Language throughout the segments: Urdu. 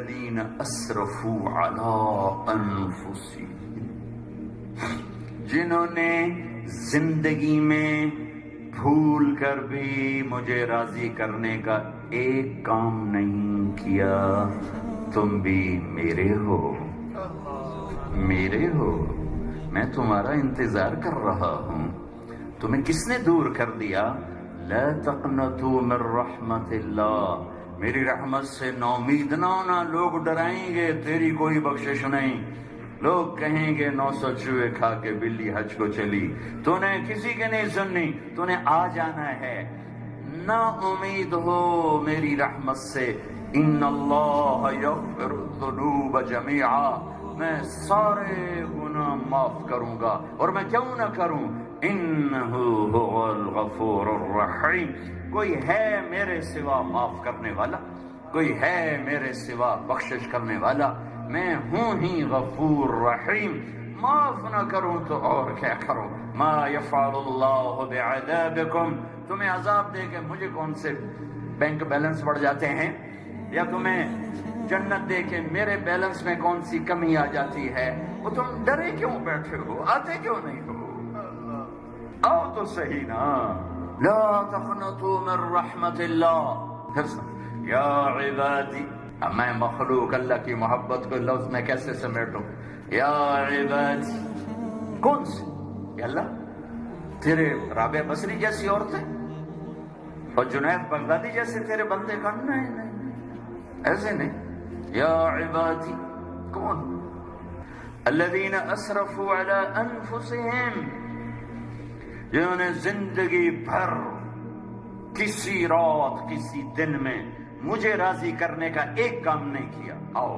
الذین اسرفوا علی انفسہم، جنہوں نے زندگی میں بھول کر بھی مجھے راضی کرنے کا ایک کام نہیں کیا. تم بھی میرے ہو، میرے ہو، میں تمہارا انتظار کر رہا ہوں. تمہیں کس نے دور کر دیا؟ لا تقنطوا من رحمت اللہ، میری رحمت سے ناامید نہ ہونا. لوگ ڈرائیں گے تیری کوئی بخشش نہیں، لوگ کہیں گے 900 چوہے کھا کے بلی حج کو چلی. تو نے کسی کے نہیں سننی، تو نے آ جانا ہے. نا امید ہو میری رحمت سے. ان اللہ یغفر الذنوب جميعا، میں سارے گناہ معاف کروں گا، اور میں کیوں نہ کروں. انہ هو الغفور الرحیم، کوئی ہے میرے سوا معاف کرنے والا، کوئی ہے میرے سوا بخشش کرنے والا. میں ہوں ہی غفور رحیم. معاف نہ کروں تو اور کیا کروں. ما یفعل اللہ بعذابکم، تمہیں عذاب دے کے مجھے کون سے بینک بیلنس بڑھ جاتے ہیں، یا تمہیں جنت دے کے میرے بیلنس میں کون سی کمی آ جاتی ہے. وہ تم ڈرے کیوں بیٹھے ہو؟ آتے کیوں نہیں ہو؟ آؤ تو صحیح نا. لا تقنطوا من رحمت اللہ. پھر سن، یا عبادی، اب میں مخلوق اللہ کی محبت کو لفظ میں کیسے سمیٹوں؟ یا عبادی، کون سی؟ یا اللہ، تیرے رابعہ بصری جیسی عورتیں اور جنید بغدادی جیسے تیرے بندے کا؟ نہیں، ایسے نہیں. یا عبادی، کون؟ الذین اسرفوا علی انفسہم، جنہوں نے زندگی بھر کسی رات کسی دن میں مجھے راضی کرنے کا ایک کام نہیں کیا. آؤ،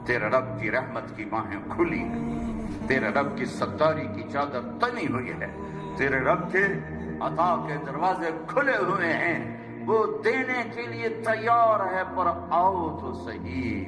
تیرے رب کی رحمت کی باہیں کھلی ہیں، تیرے رب کی ستاری کی چادر تنی ہوئی ہے، تیرے رب کے عطا کے دروازے کھلے ہوئے ہیں، وہ دینے کے لیے تیار ہے. پر آؤ تو صحیح.